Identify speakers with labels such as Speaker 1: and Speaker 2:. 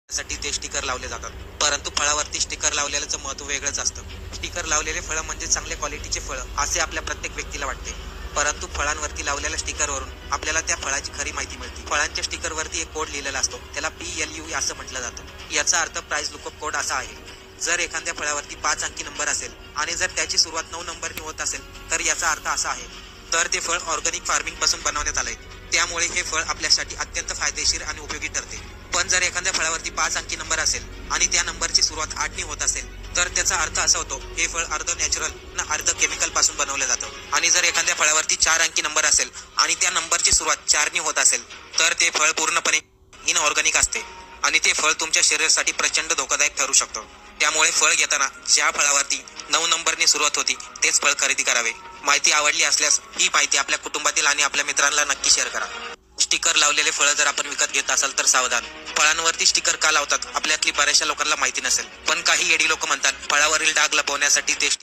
Speaker 1: साठी ते स्टिकर लावले जातात. परंतु फळावरती स्टिकर लावलेल्याचं महत्त्व वेगळंच असतं. स्टिकर लावलेले फळं म्हणजे चांगल्या क्वालिटीचे फळं असे आपल्या प्रत्येक व्यक्तीला वाटते. परंतु फळांवरती लावलेल्या स्टिकरवरून आपल्याला त्या फळाची खरी माहिती मिळते. फळांच्या स्टिकरवरती एक कोड लिहिलेला असतो. त्याला PLU असं म्हटलं जातं. याचा अर्थ प्राइस लुकअप कोड असा आहे. जर एखाद्या फळावरती 5 अंकी नंबर असेल आणि जर त्याची सुरुवात 9 नंबरने होत असेल तर याचा अर्थ असा आहे. तर ते फळ ऑर्गॅनिक फार्मिंग पासून बनवण्यात आलंय. त्यामुळे हे फळ आपल्यासाठी अत्यंत फायदेशीर आणि उपयोगी ठरते. पण जर एखाद्या फळावरती 5 अंकी नंबर असेल आणि त्या नंबरची सुरुवात 8 ने होत असेल तर त्याचा अर्थ असा होतो हे फळ अर्ध नॅचरल ना अर्ध केमिकल पासून बनवलं जातं. आणि जर एखाद्या फळावरती 4 अंकी नंबर असेल आणि त्या नंबरची सुरुवात 4 ने होत असेल तर ते फळ पूर्णपणे इनऑर्गॅनिक असते आणि ते फळ तुमच्या शरीरासाठी प्रचंड धोकादायक ठरू शकतं. त्यामुळे फळ घेताना ज्या फळावरती 9 नंबरने सुरुवात होती तेच फळ खरेदी करावे. माहिती आवडली असल्यास ही माहिती आपल्या कुटुंबातील आणि आपल्या मित्रांना नक्की शेअर करा. स्टिकर लावलेले फळं जर आपण विकत घेत असाल तर सावधान. फळांवरती स्टिकर का लावतात आपल्यातली बऱ्याचशा लोकांना माहिती नसेल. पण काही येडी लोक म्हणतात फळावरील डाग लपवण्यासाठी ते